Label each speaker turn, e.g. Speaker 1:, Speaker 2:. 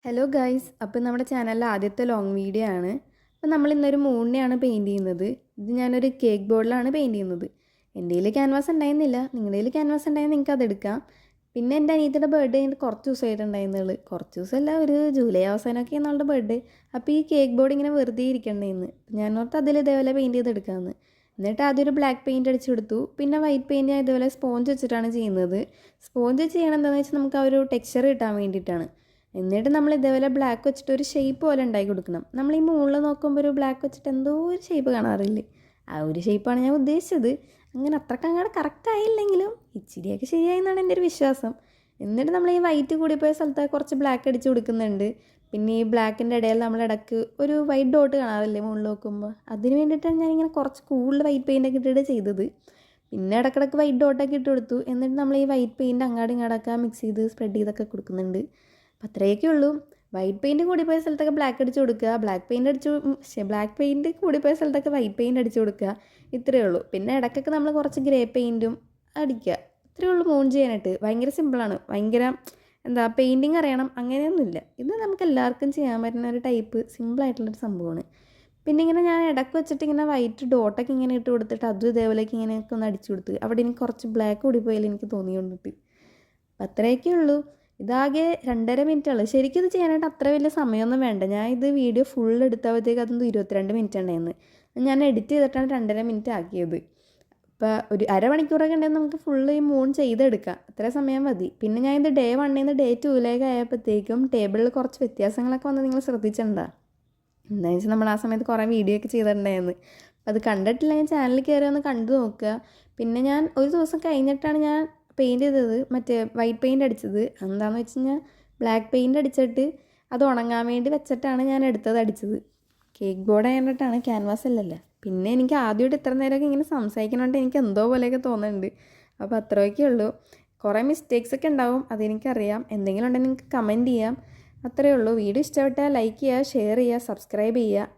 Speaker 1: Hello guys, അപ്പോൾ നമ്മുടെ ചാനലിലെ ആദ്യത്തെ ലോങ് വീഡിയോ ആണ്. അപ്പോൾ നമ്മൾ ഇന്നൊരു മൂണിനെയാണ് പെയിൻറ്റ് ചെയ്യുന്നത്. ഇത് ഞാനൊരു കേക്ക് ബോർഡിലാണ് പെയിൻറ്റ് ചെയ്യുന്നത്. എൻ്റെ കയ്യിൽ ക്യാൻവാസ് ഉണ്ടായിരുന്നില്ല, നിങ്ങളുടെ കയ്യിൽ ക്യാൻവാസ് ഉണ്ടായാൽ നിങ്ങൾക്ക് അതെടുക്കാം. പിന്നെ എൻ്റെ അനിയത്തിയുടെ ബർത്ത്ഡേ കഴിഞ്ഞിട്ട് കുറച്ച് ദിവസമായിട്ടുണ്ടായിരുന്നുള്ളൂ. കുറച്ച് ദിവസമല്ല, ഒരു ജൂലൈ അവസാനമൊക്കെ ആളുടെ ബർത്ത്ഡേ. അപ്പോൾ ഈ കേക്ക് ബോർഡ് ഇങ്ങനെ വെറുതെ ഇരിക്കണ്ടേന്ന് ഞാൻ ഓർത്ത് അതിൽ ഇതേപോലെ പെയിൻറ്റ് ചെയ്തെടുക്കാമെന്ന്. എന്നിട്ട് ആദ്യം ഒരു ബ്ലാക്ക് പെയിൻറ്റ് അടിച്ചു കൊടുത്തു. പിന്നെ വൈറ്റ് പെയിൻറ്റ് ഞാൻ ഇതുപോലെ സ്പോഞ്ച് വെച്ചിട്ടാണ് ചെയ്യുന്നത്. സ്പോഞ്ച് ചെയ്യണം എന്താണെന്ന് വെച്ചാൽ നമുക്ക് ആ ഒരു ടെക്സ്ചർ കിട്ടാൻ വേണ്ടിയിട്ടാണ്. എന്നിട്ട് നമ്മൾ ഇതേപോലെ ബ്ലാക്ക് വെച്ചിട്ട് ഒരു ഷേപ്പ് പോലെ ഉണ്ടാക്കി കൊടുക്കണം. നമ്മൾ ഈ മുകളിൽ നോക്കുമ്പോൾ ഒരു ബ്ലാക്ക് വെച്ചിട്ട് എന്തോ ഒരു ഷേപ്പ് കാണാറില്ലേ, ആ ഒരു ഷേപ്പാണ് ഞാൻ ഉദ്ദേശിച്ചത്. അങ്ങനെ അത്രയ്ക്ക് അങ്ങോട്ട് കറക്റ്റ് ആയില്ലെങ്കിലും ഇച്ചിരിയൊക്കെ ശരിയായി എന്നാണ് എൻ്റെ ഒരു വിശ്വാസം. എന്നിട്ട് നമ്മൾ ഈ വൈറ്റ് കൂടിപ്പോയ സ്ഥലത്ത് കുറച്ച് ബ്ലാക്ക് അടിച്ച് കൊടുക്കുന്നുണ്ട്. പിന്നെ ഈ ബ്ലാക്കിൻ്റെ ഇടയിൽ നമ്മൾ ഇടയ്ക്ക് ഒരു വൈറ്റ് ഡോട്ട് കാണാറില്ലേ മുകളിൽ നോക്കുമ്പോൾ, അതിന് വേണ്ടിയിട്ടാണ് ഞാനിങ്ങനെ കുറച്ച് കൂടുതൽ വൈറ്റ് പെയിൻ്റൊക്കെ ഇട്ടിട്ട് ചെയ്തത്. പിന്നെ ഇടയ്ക്കിടയ്ക്ക് വൈറ്റ് ഡോട്ടൊക്കെ ഇട്ട് കൊടുത്തു. എന്നിട്ട് നമ്മൾ ഈ വൈറ്റ് പെയിൻറ്റ് അങ്ങാടും ഇങ്ങോട്ടൊക്കെ മിക്സ് ചെയ്ത് സ്പ്രെഡ് ചെയ്തൊക്കെ കൊടുക്കുന്നുണ്ട്. അപ്പം അത്രയൊക്കെ ഉള്ളൂ. വൈറ്റ് പെയിൻറ്റ് കൂടിപ്പോയ സ്ഥലത്തൊക്കെ ബ്ലാക്ക് അടിച്ച് കൊടുക്കുക, ബ്ലാക്ക് പെയിൻറ്റ് കൂടിപ്പോയ സ്ഥലത്തൊക്കെ വൈറ്റ് പെയിൻറ്റ് അടിച്ച് കൊടുക്കുക. ഇത്രയേ ഉള്ളൂ. പിന്നെ ഇടയ്ക്കൊക്കെ നമ്മൾ കുറച്ച് ഗ്രേ പെയിൻറ്റും അടിക്കുക. ഇത്രയേ ഉള്ളൂ മൂൺ ചെയ്യാനായിട്ട്. ഭയങ്കര സിമ്പിളാണ്. ഭയങ്കര പെയിൻറ്റിങ് അറിയണം അങ്ങനെയൊന്നുമില്ല. ഇത് നമുക്ക് എല്ലാവർക്കും ചെയ്യാൻ പറ്റുന്ന ഒരു ടൈപ്പ് സിമ്പിളായിട്ടുള്ളൊരു സംഭവമാണ്. പിന്നെ ഇങ്ങനെ ഞാൻ ഇടയ്ക്ക് വെച്ചിട്ട് ഇങ്ങനെ വൈറ്റ് ഡോട്ടൊക്കെ ഇങ്ങനെ ഇട്ട് കൊടുത്തിട്ട് അതും ഇതേപോലെയൊക്കെ ഇങ്ങനെയൊക്കെ ഒന്ന് അടിച്ചു കൊടുത്ത് അവിടെ എനിക്ക് കുറച്ച് ബ്ലാക്ക് കൂടിപ്പോയാലും എനിക്ക് തോന്നിക്കൊണ്ടിട്ട്. അപ്പം അത്രയൊക്കെ ഉള്ളൂ. ഇതാകെ 2.5 മിനിറ്റുള്ളൂ. ശരിക്കും ഇത് ചെയ്യാനായിട്ട് അത്ര വലിയ സമയമൊന്നും വേണ്ട. ഞാൻ ഇത് വീഡിയോ ഫുൾ എടുത്തപ്പോഴത്തേക്ക് അതൊന്നും 22 മിനിറ്റ് ഉണ്ടായിരുന്നു. ഞാൻ എഡിറ്റ് ചെയ്തിട്ടാണ് 2.5 മിനിറ്റ് ആക്കിയത്. ഇപ്പോൾ ഒരു അരമണിക്കൂറൊക്കെ ഉണ്ടെങ്കിൽ നമുക്ക് ഫുള്ള് ഈ മൂൺ ചെയ്തെടുക്കാം. അത്ര സമയം മതി. പിന്നെ ഞാൻ ഇത് ഡേ 1 നിന്ന് ഡേ 2 ആയപ്പോഴത്തേക്കും ടേബിളിൽ കുറച്ച് വ്യത്യാസങ്ങളൊക്കെ വന്ന് നിങ്ങൾ ശ്രദ്ധിച്ചിട്ടുണ്ടോ? എന്താണെന്ന് വെച്ചാൽ നമ്മൾ ആ സമയത്ത് കുറേ വീഡിയോ ഒക്കെ ചെയ്തിട്ടുണ്ടായിരുന്നു. അപ്പോൾ അത് കണ്ടിട്ടില്ലെങ്കിൽ ചാനലിൽ കയറി ഒന്ന് കണ്ടു നോക്കുക. പിന്നെ ഞാൻ ഒരു ദിവസം കഴിഞ്ഞിട്ടാണ് ഞാൻ പെയിൻറ്റ് ചെയ്തത്, മറ്റേ വൈറ്റ് പെയിൻറ്റ് അടിച്ചത്. എന്താണെന്ന് വെച്ച് കഴിഞ്ഞാൽ ബ്ലാക്ക് പെയിൻറ്റ് അടിച്ചിട്ട് അത് ഉണങ്ങാൻ വേണ്ടി വെച്ചിട്ടാണ് ഞാൻ അടിച്ചത്. കേക്ക് ബോർഡ് ആയതുകൊണ്ടിട്ടാണ്, ക്യാൻവാസ് അല്ലല്ലോ. പിന്നെ എനിക്ക് ആദ്യമായിട്ട് ഇത്ര നേരമൊക്കെ ഇങ്ങനെ സംസാരിക്കണോണ്ട് എനിക്ക് എന്തോ പോലെയൊക്കെ തോന്നുന്നുണ്ട്. അപ്പോൾ അത്രയൊക്കെ ഉള്ളൂ. കുറേ മിസ്റ്റേക്സ് ഒക്കെ ഉണ്ടാവും, അതെനിക്കറിയാം. എന്തെങ്കിലും ഉണ്ടെങ്കിൽ നിങ്ങൾക്ക് കമൻറ്റ് ചെയ്യാം. അത്രയേ ഉള്ളൂ. വീഡിയോ ഇഷ്ടപ്പെട്ടാൽ ലൈക്ക് ചെയ്യുക, ഷെയർ ചെയ്യുക, സബ്സ്ക്രൈബ് ചെയ്യുക.